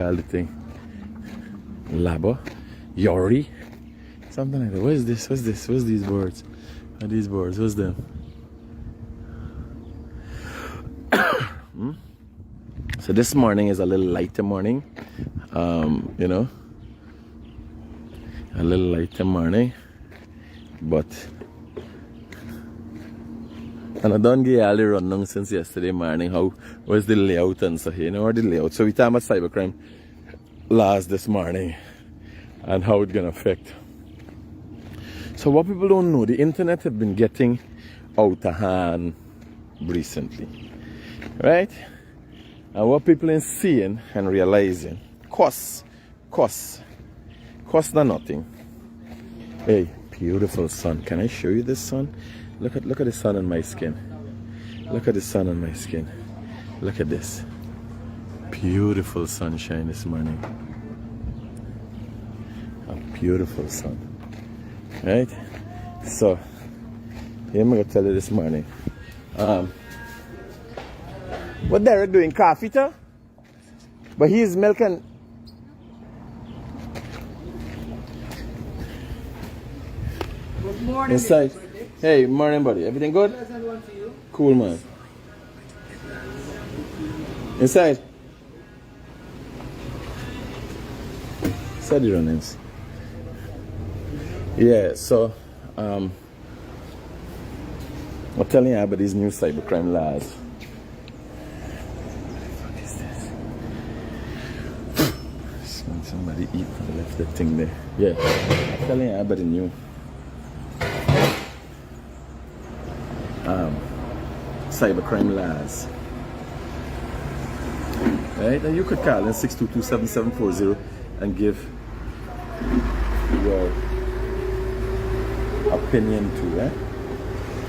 All the thing. Labo, Yori, something like that. What is this? What's this? What's these birds? What are these birds? What's them? So this morning is a little lighter morning, you know, a little lighter morning, but and I don't get all the running since yesterday morning. How was the layout and so, you know, or the layout. So we talk about cybercrime laws this morning and how it's gonna affect. So what people don't know, the internet have been getting out of hand recently, right? And what people are seeing and realizing, costs not nothing. Hey, beautiful sun. Can I show you this sun? Look at the sun on my skin. Look at the sun on my skin. Look at this. Beautiful sunshine this morning. A beautiful sun. Right? So, here I'm gonna tell you this morning. What Derek doing? Coffee too? But he's milking. Good morning. Inside. Hey, morning buddy. Everything good? Cool man. Inside. Inside the runnings. Yeah, so I'm telling you about these new cybercrime laws. What is this? Somebody eat and they left that thing there. Yeah, I'm telling you about the new cybercrime laws. Right? And you could call in 622-7740 and give your opinion too, eh?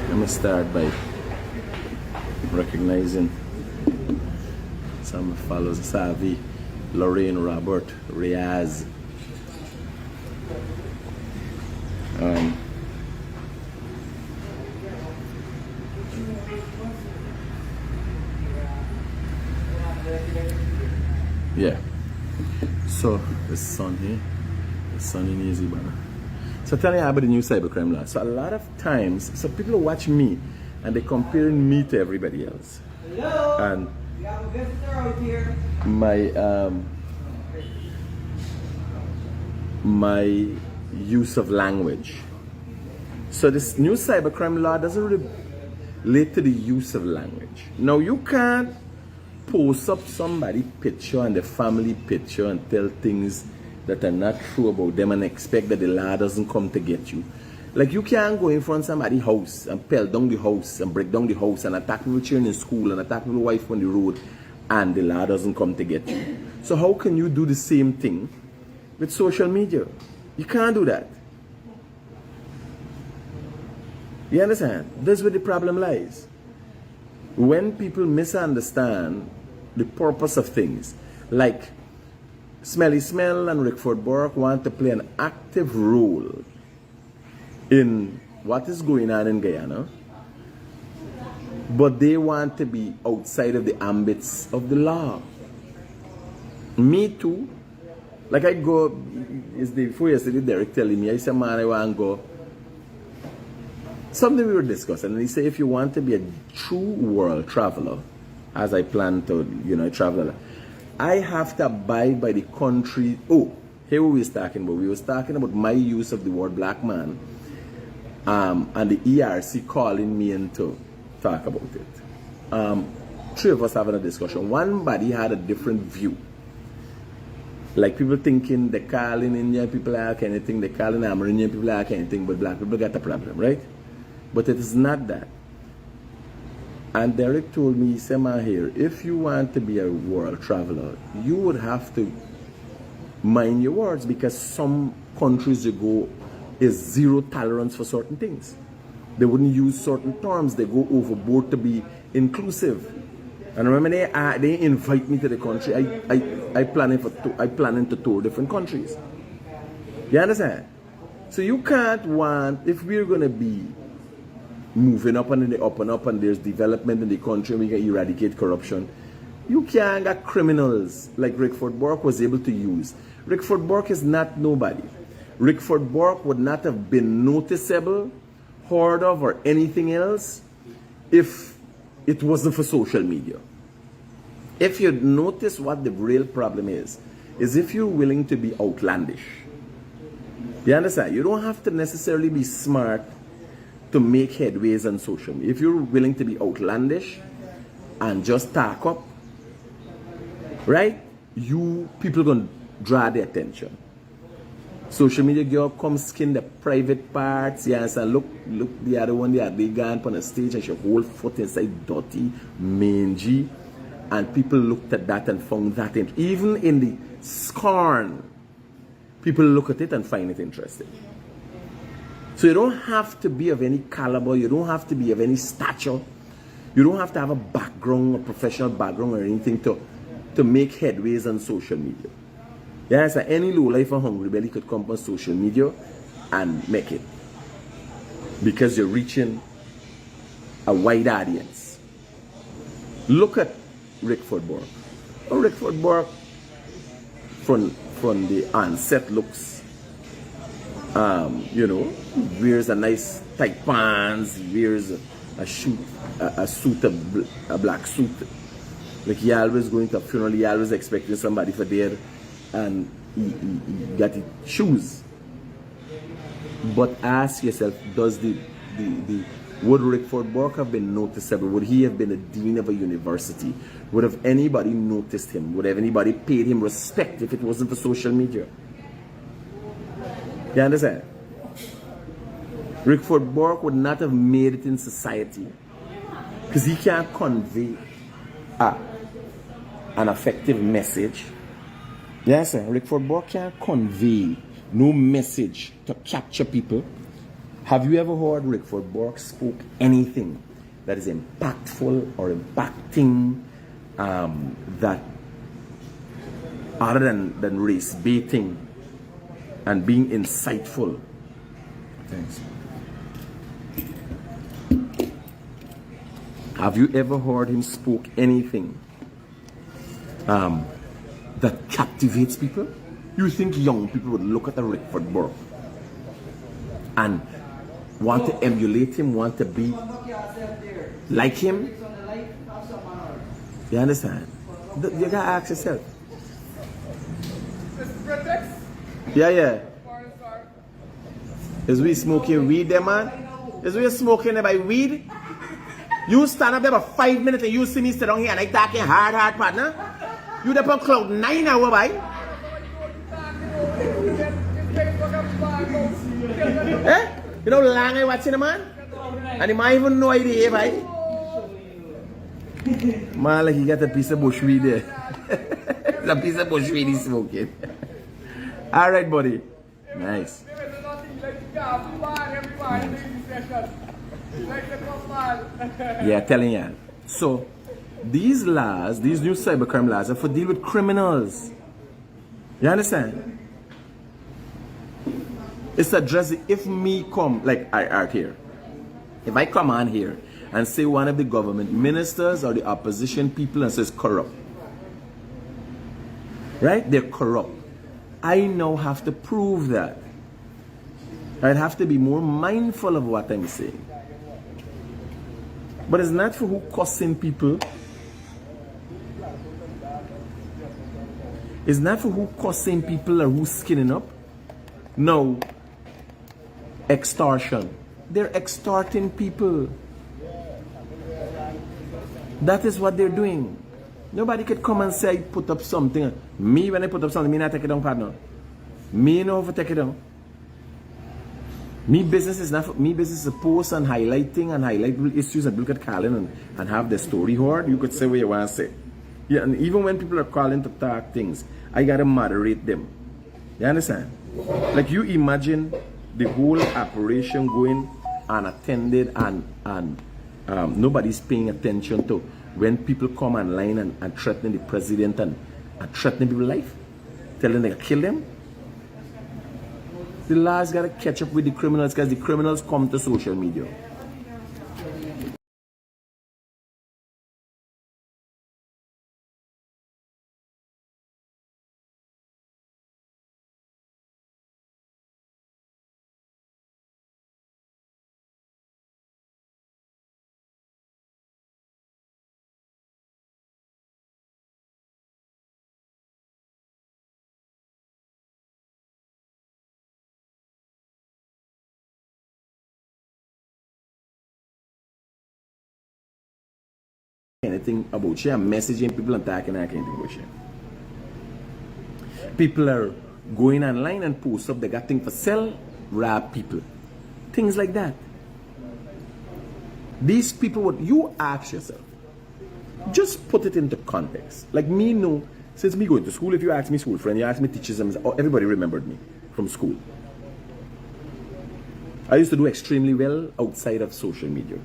Let me start by recognizing some followers. Savi, Lorraine, Robert, Riaz. Yeah. So the sun here, the sun in easy banner. So tell me about the new cybercrime law. So a lot of times, so people watch me and they comparing me to everybody else. Hello. And we have a visitor out here. my use of language. So this new cybercrime law doesn't relate to the use of language. Now you can't post up somebody's picture and the family picture and tell things that are not true about them and expect that the law doesn't come to get you. Like you can't go in front of somebody's house and pelt down the house and break down the house and attack people children in school and attack people's wife on the road and the law doesn't come to get you. So how can you do the same thing with social media? You can't do that. You understand? That's where the problem lies. When people misunderstand the purpose of things, like Smelly Smell and Rickford Burke want to play an active role in what is going on in Guyana, but they want to be outside of the ambits of the law. Me too. Like I go, it's the before yesterday, Derek telling me, I said, man, I want to go. Something we were discussing, and he said, if you want to be a true world traveler, as I plan to, you know, travel, I have to abide by the country. Oh, here we was talking about. We was talking about my use of the word black man, and the ERC calling me in to talk about it. Three of us having a discussion. One body had a different view. Like people thinking they calling Indian people like anything, they calling Amerindian people like anything, but black people got a problem, right? But it is not that. And Derek told me, he said, man, here, if you want to be a world traveler, you would have to mind your words, because some countries you go is zero tolerance for certain things. They wouldn't use certain terms. They go overboard to be inclusive. And remember, they invite me to the country. I planning to tour different countries. You understand? So you can't want, if we're going to be moving up and up and there's development in the country and we can eradicate corruption, You can't get criminals like Rickford Bork was able to use. Rickford Bork is not nobody. Rickford Bork would not have been noticeable, heard of, or anything else if it wasn't for social media. If you notice what the real problem is if you're willing to be outlandish. You understand? You don't have to necessarily be smart to make headways on social media. If you're willing to be outlandish and just talk up, right? People gonna draw the attention. Social media girl come skin the private parts, yes, and look the other one there, they gone on the stage and she whole foot inside dirty, mangy, and people looked at that and found that even in the scorn, people look at it and find it interesting. So you don't have to be of any caliber, you don't have to be of any stature, you don't have to have a background, a professional background or anything to make headways on social media. Yes, any low life or hungry belly could come on social media and make it. Because you're reaching a wide audience. Look at Rickford Bork. Oh, Rickford Bork from the onset looks, wears a nice tight pants, wears a black suit. Like he always going to a funeral, he always expecting somebody for there, and he got his shoes. But ask yourself, would Rickford Bork have been noticeable? Would he have been a dean of a university? Would have anybody noticed him? Would have anybody paid him respect if it wasn't for social media? You understand? Rickford Bork would not have made it in society because he can't convey an effective message. Yes, sir. Rickford Bork can't convey no message to capture people. Have you ever heard Rickford Bork spoke anything that is impactful or impacting that other than race baiting and being insightful? Thanks. Have you ever heard him spoke anything that captivates people? You think young people would look at a Rickford Bork and want to emulate him, want to be like him? You understand? You gotta ask yourself. Yeah. Is we smoking weed there, man? Is we smoking there by weed? You stand up there for 5 minutes and you see me sit down here and I talking hard, partner. You there on cloud 9 hour, by. Eh? You know long I watching the man? And he might even know idea, by. Man, like he got a piece of bush weed there. It's a piece of bush weed he's smoking. Alright, buddy. Nice. Yeah, telling you. So, these laws, these new cybercrime laws are for deal with criminals. You understand? It's addressing, if me come, like I are here. If I come on here and say one of the government ministers or the opposition people and says corrupt. Right? They're corrupt. I now have to prove that. I'd have to be more mindful of what I'm saying. But it's not for who cussing people. It's not for who cussing people or who skinning up. No. Extortion. They're extorting people. That is what they're doing. Nobody could come and say I put up something. Me, when I put up something, me not take it down, partner. Me know how to take it down. Me business is not for, me business is a post and highlighting and highlight issues and look at calling and have the story heard. You could say what you want to say. Yeah, and even when people are calling to talk things, I gotta moderate them. You understand? Like you imagine the whole operation going unattended and nobody's paying attention to when people come online and threatening the president and threatening people's life, telling them to kill them. The laws gotta catch up with the criminals because the criminals come to social media. anything about you. I'm messaging people and talking anything about you. People are going online and post up, they got things for sell, rob people. Things like that. These people, what you ask yourself, just put it into context. Like me, no, since me going to school, if you ask me school friend, you ask me teachers, everybody remembered me from school. I used to do extremely well outside of social media.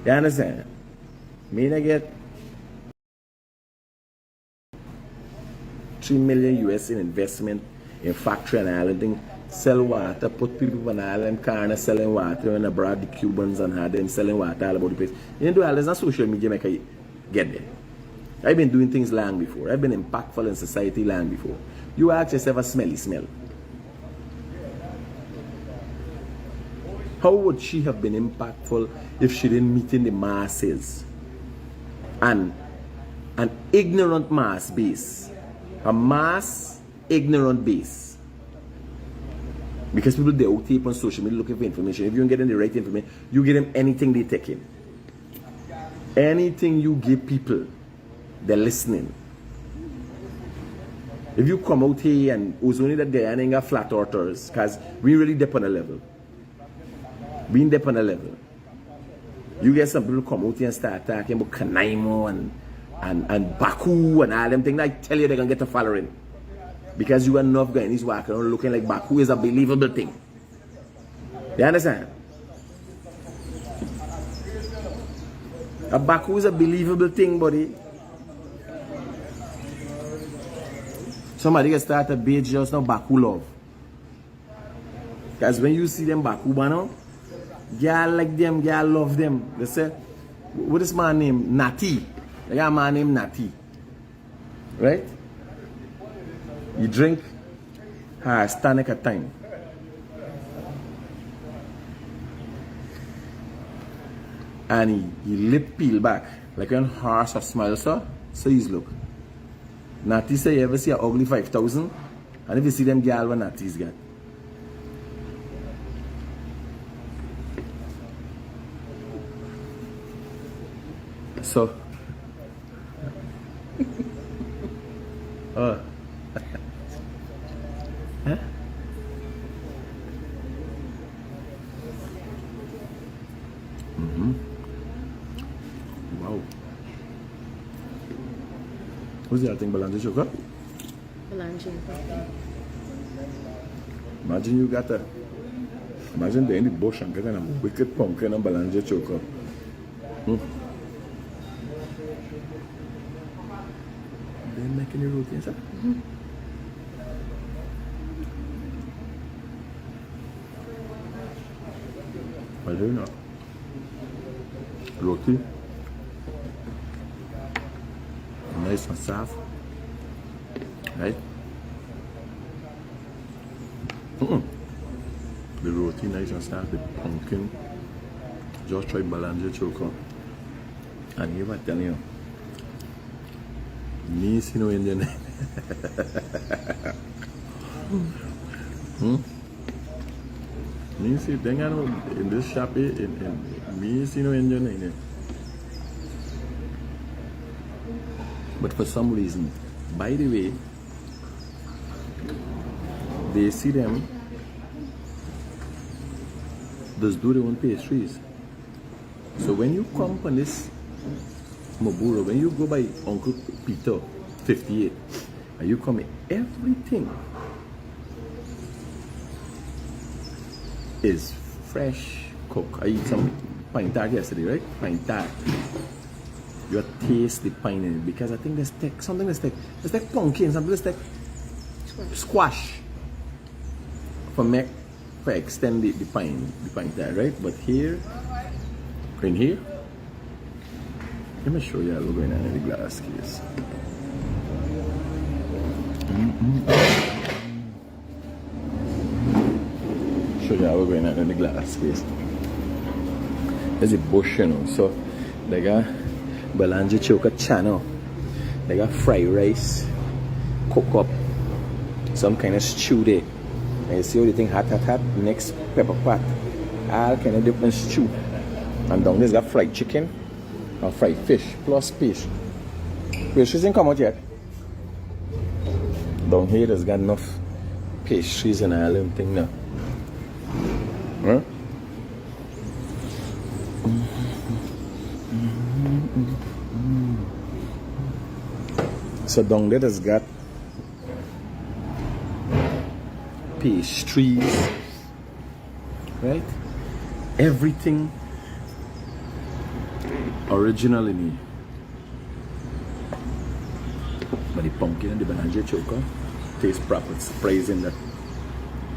You understand? Me I get 3 million US in investment in factory and island, sell water, put people on island corner selling water and abroad the Cubans and had them selling water all about the place. You know, there's not social media make I get there. I've been doing things long before. I've been impactful in society long before. You ask yourself a smelly smell. How would she have been impactful if she didn't meet in the masses? And an ignorant mass base. A mass ignorant base. Because people they out here on social media looking for information. If you don't get them the right information, you give them anything they take in. Anything you give people, they're listening. If you come out here and it was only that Guyanese are flat earthers, because we really dip on a level. Being dip on a level. You get some people come out here and start talking about Kanaimo and Baku and all them things. I tell you they're gonna get a following. Because you got enough Guyanese walking around looking like Baku is a believable thing. You understand? A Baku is a believable thing, buddy. Somebody can start a page just now Baku love. Because when you see them Baku banner, girl like them, girl love them. They say, what is my name? Nati. I got my name Nati. Right? You drink tonic at time. And he lip peel back. Like when horse or smile, so he's look. Natty say you ever see a ugly 5,000? And if you see them girl what Natty's got. So oh. Huh? Wow. Who's the other thing, Balanje Choka? Balanje. Imagine you got a. Imagine they're in the bush and getting a wicked pumpkin and Balanje Choka. They're making the routine, sir? Well, here now. Roti. Nice and soft. Right? The roti nice and soft, the pumpkin. Just try Balanje Choco. And here I tell you. Me see no Indian. Me see thing I know in this shop in me see no Indian in it. But for some reason, by the way, they see them just do their own pastries. So when you come on this Maburo, when you go by Uncle Peter 58 and you come in, everything is fresh cooked. I eat some pine tart yesterday, right? Pine tart. You taste the pine in it because I think there's something that's like pumpkin, something that's like squash for extend the pine tart, right? But here, in here, let me show you how we're going on in the glass case. Show you how we're going on in the glass case. There's a bush, you know, so they got Balanje Choka channel. They got fried rice, cook up, some kind of stew there. And you see how the thing hot, next pepper pot. All kind of different stew. And down there's got fried chicken. Or fried fish plus fish. Fish isn't come out yet. Down here there's got enough pastries and all them thing now. Huh? So down there has got pastries, right? Everything original in here. But the pumpkin and the banana choker taste proper. It's surprising that,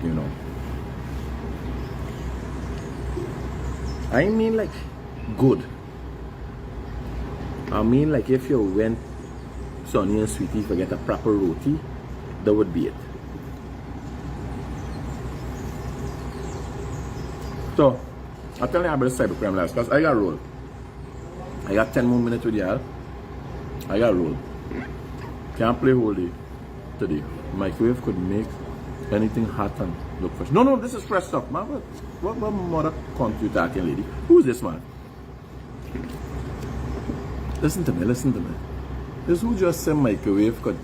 you know. I mean like good. I mean like if you went Sonny and Sweetie forget a proper roti, that would be it. So, I'll tell you about the cybercrime last because I got roll. I got 10 more minutes with y'all. I got roll. Can't play whole day today. Microwave could make anything hot and look fresh. No, this is fresh stuff, man. What mother cunt you talking, lady? Who's this man? Listen to me. This who just said microwave could.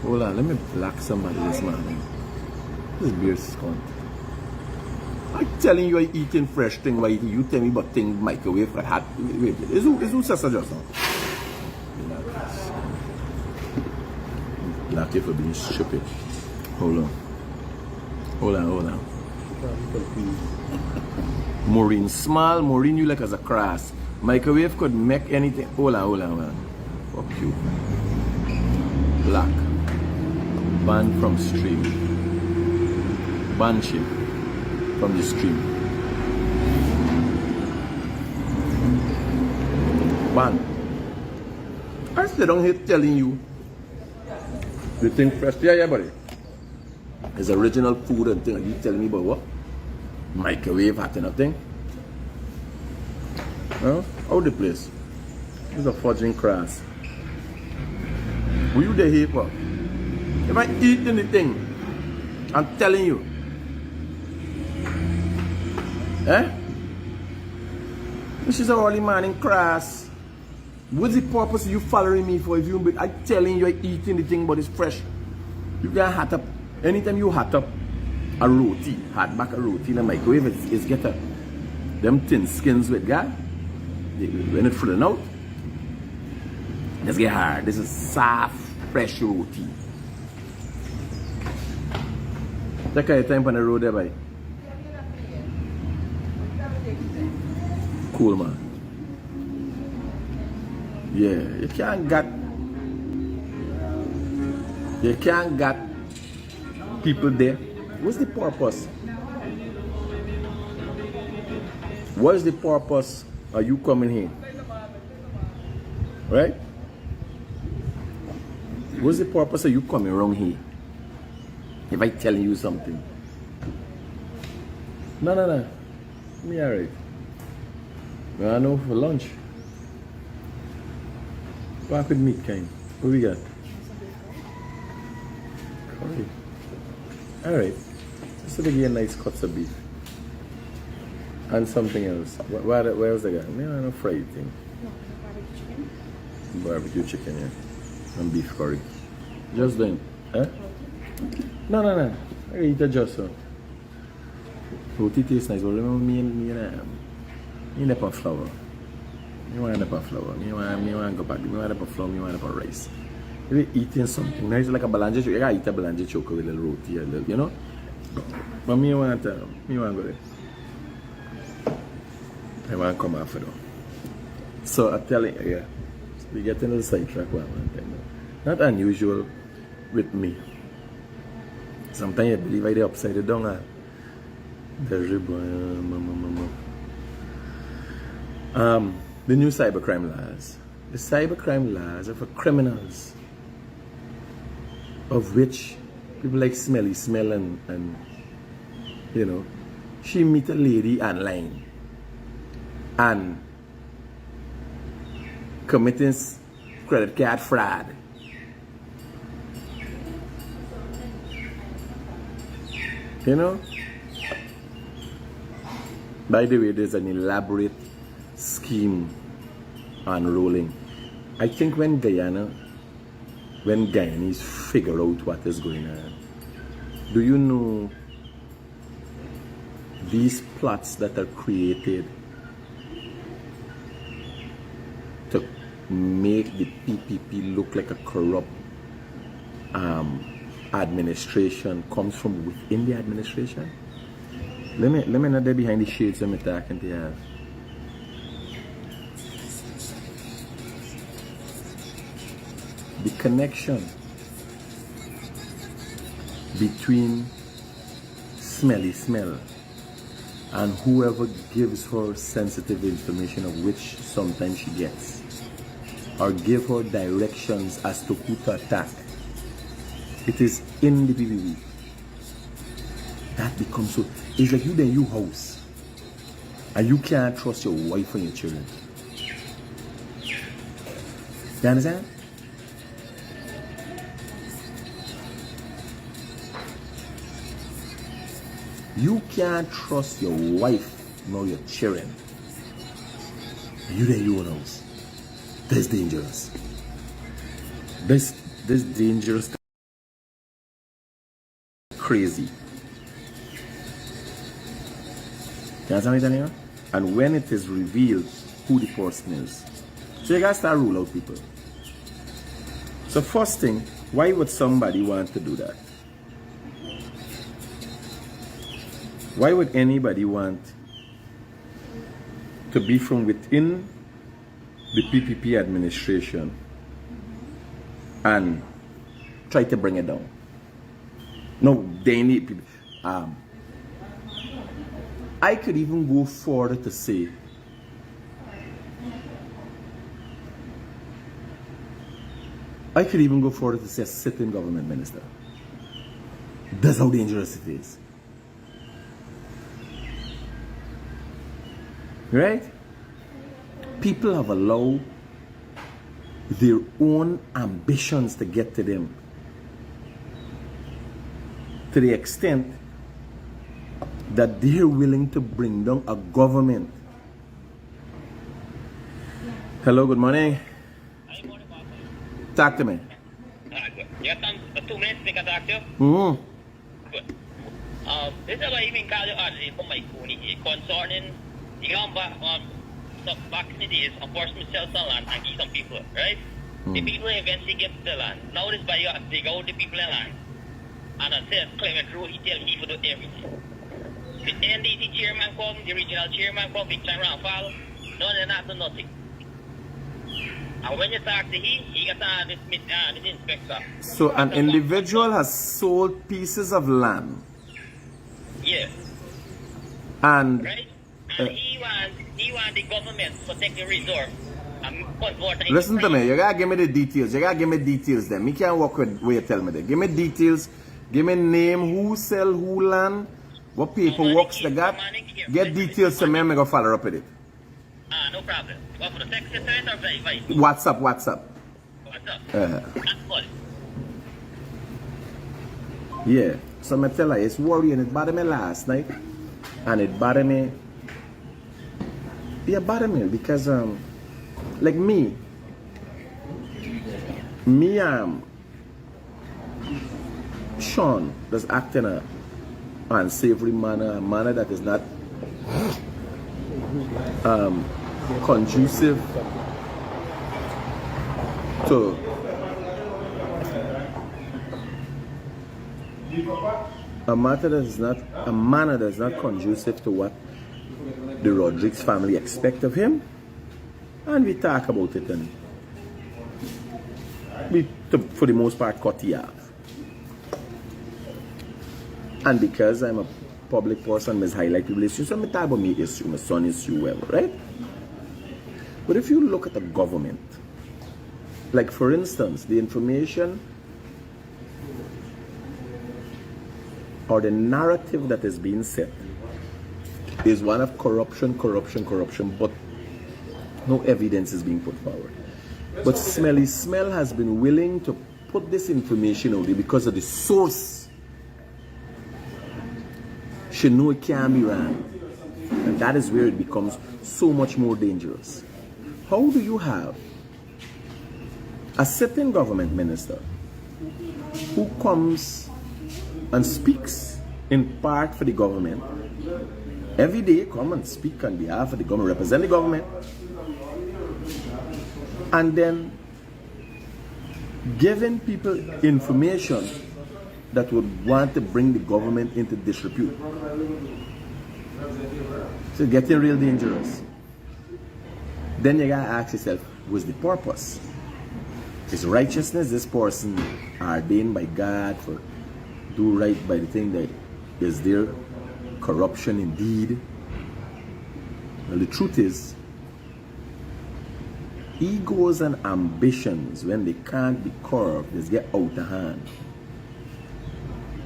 Hold on, let me block somebody this man. This beer is cunt. I'm telling you, I eating fresh thing. Why you tell me about things microwave got hot? Wait. Is who says that just now? Black you for being stupid. Hold on. Maureen, small. Maureen, you like as a crass. Microwave could make anything. Hold on. Fuck you. Black. Banned from stream. Ban shit from the stream. Ban. I still don't hate telling you. You think fresh? Yeah, buddy. It's original food and thing. And you telling me about what? Microwave hot and thing? Huh? How the place? This is a fudging crass. Will you the hate what? If I eat anything, I'm telling you. This is a early morning crass. What's the purpose of you following me for if you I'm telling you I eating the thing but it's fresh. You can hot up anytime you hot up a roti, hot back a roti in the microwave, it's get a them thin skins with God. When it's falling out, let's get hard. This is soft, fresh roti. Take your time on the road there, boy. Cool, man. Yeah, you can't get people there. What's the purpose? What is the purpose of you coming here? Right? What's the purpose of you coming around here? If I telling you something. No. Me alright. I know for lunch. What with meat kind? What we got? Curry. Alright. Just to give you a nice cuts of beef. And something else. Where else they got? Me no fried thing. No, barbecue chicken. Barbecue chicken, yeah. And beef curry. Just then. Huh? No. I eat it just so. Roti tastes nice, but remember me never flour. Me want never flour. Me want go back. Me want never flour. Me want never rice. If you eating something nice like a balanje choco, you gotta eat a balanje choco with a little roti, you know. But me want go there. I want to come after though. So I'm telling you, yeah, we get into the sidetrack one time. Not unusual with me. Sometimes you believe I dey upside down. The new cybercrime laws. The cybercrime laws are for criminals, of which people like Smelly Smell and you know, she meet a lady online and committing credit card fraud. You know? By the way, there's an elaborate scheme unrolling. I think when Guyanese figure out what is going on, do you know these plots that are created to make the PPP look like a corrupt administration comes from within the administration? Let me not there behind the shades let me talking to you. The connection between Smelly Smell and whoever gives her sensitive information, of which sometimes she gets, or give her directions as to who to attack, it is in the PPP. That becomes so. It's like you in your house and you can't trust your wife and your children. You understand? You can't trust your wife nor your children. You in your house. That's dangerous. This dangerous, crazy. You understand what I'm telling you? And when it is revealed who the person is, so you gotta start rule out people. So first thing, why would somebody want to do that? Why would anybody want to be from within the PPP administration and try to bring it down? No, they need people. I could even go further to say a sitting government minister. That's how dangerous it is. Right? People have allowed their own ambitions to get to them, to the extent that they're willing to bring down a government. Hello, good morning. Talk to me. Good. You got 2 minutes to talk to you? Good. This is what I mean, concerning the number on back in the days, unfortunately, sell some land and give some people, right? The people eventually get the land. Now this by you dig out the people in land. And until Clement Road, he tell people to do everything. The NDC chairman come, the regional chairman come, big time round fall, none of them not do nothing. And when you talk to him, he got this inspector. So an individual has sold pieces of land. Yes. And right? And he wants the government to take the reserve and convert it. Listen to me, you gotta give me the details. You gotta give me details then. Me can't work with where you tell me that. Give me details, give me name, who sell who land, what paperwork they got. Get details to me and I'm gonna follow up with it. No problem. What for the text it or by WhatsApp. WhatsApp. Yeah. So I tell her it's worrying. It bothered me last night. And it bothered me. Yeah, bothered me because like me Sean does act in a unsavory manner, a manner that is not conducive to a manner that is not conducive to what the Rodriguez family expect of him, and we talk about it and we for the most part cut the off. And because I'm a public person, I highlight people issues, so I talk about me issue, my son issue, whatever, right? But if you look at the government, like for instance, the information or the narrative that is being set is one of corruption, but no evidence is being put forward. But Smelly Smell has been willing to put this information out there because of the source. She knows it can't be wrong. And that is where it becomes so much more dangerous. How do you have a sitting government minister who comes and speaks in part for the government every day, come and speak on behalf of the government, represent the government, and then giving people information that would want to bring the government into disrepute? So getting real dangerous. Then you gotta ask yourself, what's the purpose? Is righteousness this person ordained by God for do right by the thing that is there? Corruption indeed? Well, the truth is, egos and ambitions, when they can't be curbed, they get out of hand.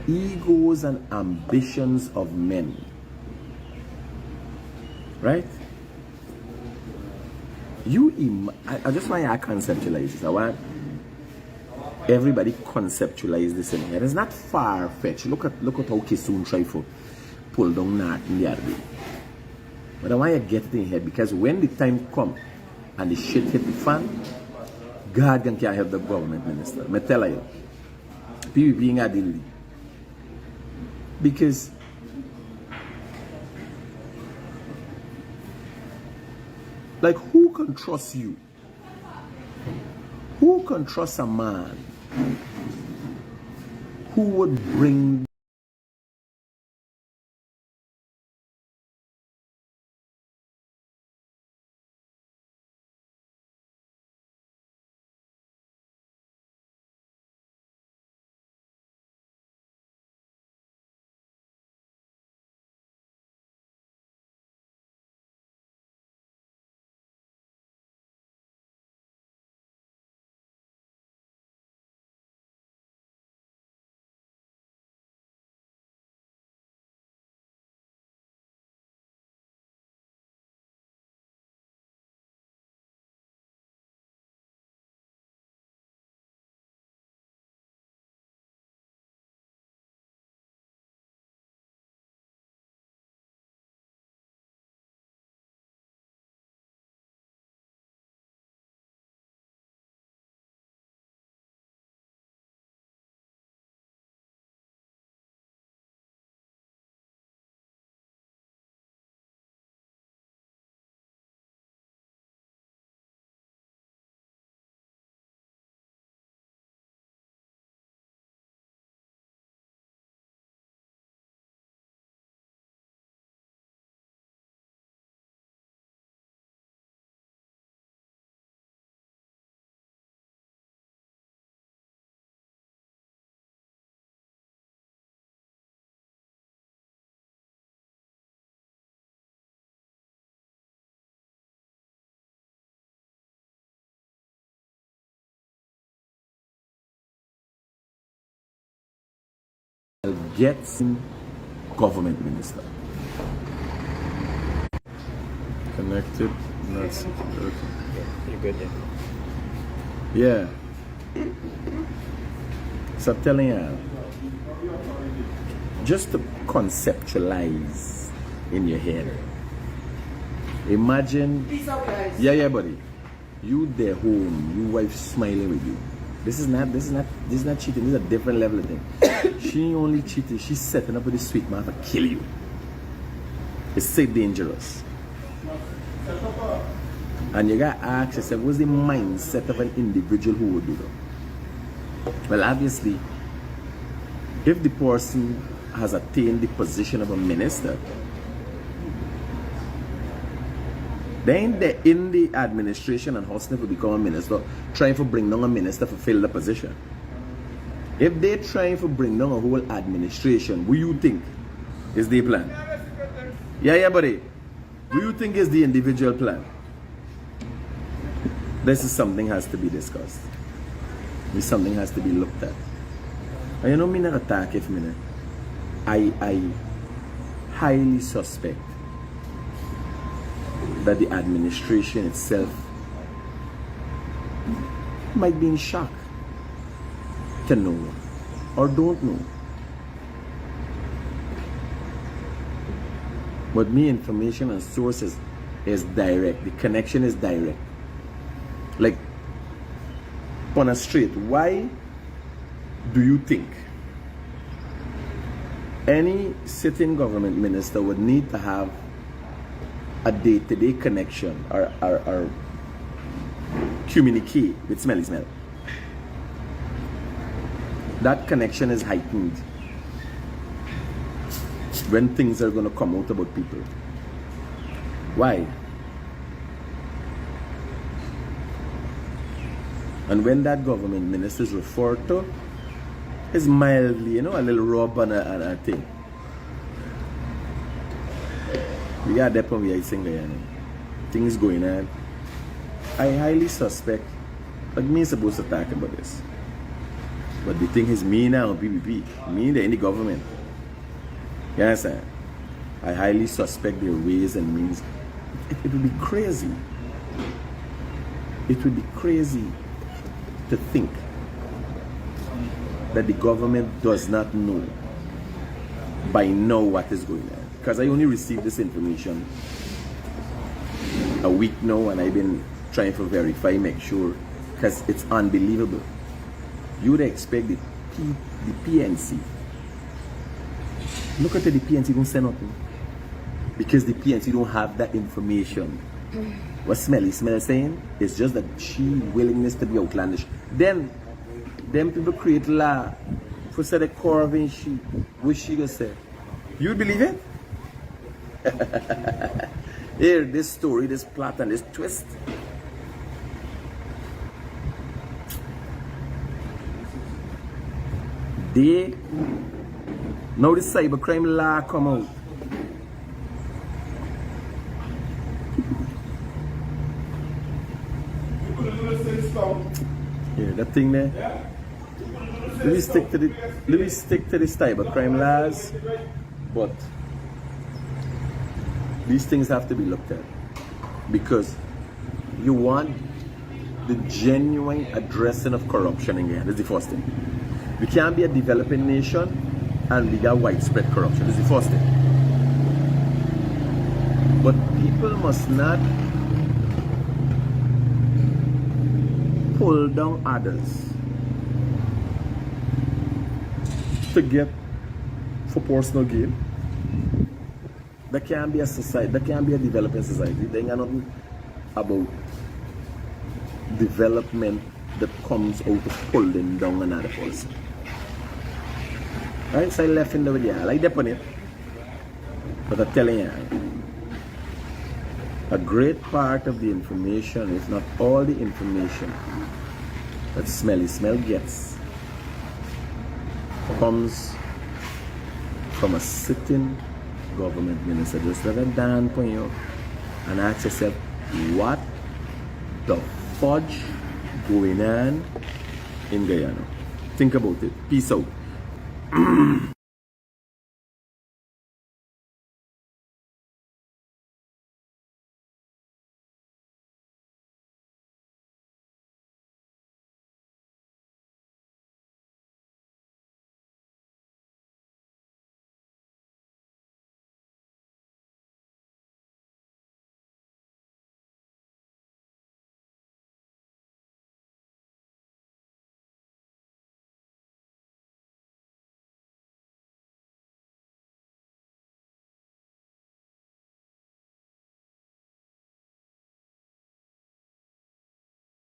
Egos and ambitions of men, right? I just want you to conceptualize this. I want everybody conceptualize this in here. It's not far-fetched. Look at how Kisoon try to pull down North in the other day. But I want you to get it in here, because when the time comes and the shit hit the fan, God can't help the government minister. I tell you, people being a deal. Because like, who can trust you? Who can trust a man who would bring gets government minister? Connected, not secure. You're good there. Yeah. So I'm telling you, just to conceptualize in your head. Imagine, Peace out, guys. yeah, buddy. You there home, your wife smiling with you. This is not cheating. This is a different level of thing. She only cheating. She's setting up with the sweet man to kill you. It's so dangerous. And you gotta ask yourself, what's the mindset of an individual who would do that? Well, obviously, if the person has attained the position of a minister, then they're in the administration and hustling to become a minister, trying to bring down a minister to fill the position. If they're trying to bring down a whole administration, what do you think is their plan? Yeah, buddy. What do you think is the individual plan? This is something has to be discussed. This something has to be looked at. And you know, me not attack if me. I highly suspect that the administration itself might be in shock to know or don't know. But me, information and sources is direct. The connection is direct. Like, on a straight, why do you think any sitting government minister would need to have a day-to-day connection or communicate with Smelly Smell? That connection is heightened when things are going to come out about people. Why? And when that government minister is referred to, it's mildly, you know, a little rub and a thing. We are there we are saying things going on. I highly suspect, but me supposed to talk about this. But the thing is, me now, BBP, me in the government. You understand? I highly suspect their ways and means. It would be crazy. It would be crazy to think that the government does not know by now what is going on. Because I only received this information a week now, and I've been trying to verify, make sure, because it's unbelievable. You would expect the PNC. Look at the PNC don't say nothing. Because the PNC don't have that information. What Smelly Smell saying is just that she willingness to be outlandish. Then them people create law for say the carving she, what she gonna say. You believe it? Here, this story, this plot and this twist. They now the cybercrime law come out. Here, that thing there. Let me stick to the cybercrime laws, but these things have to be looked at because you want the genuine addressing of corruption again. That's the first thing. We can't be a developing nation and we got widespread corruption. That's the first thing. But people must not pull down others to get for personal gain. That can't be a society, that can't be a developing society. There ain't nothing about development that comes out of pulling down another person. Right? So I left in the video. I like that on it. But I'm telling you, a great part of the information, if not all the information that Smelly Smell gets comes from a sitting government minister. Just let it down upon you and ask yourself, what the fudge going on in Guyana? Think about it. Peace out.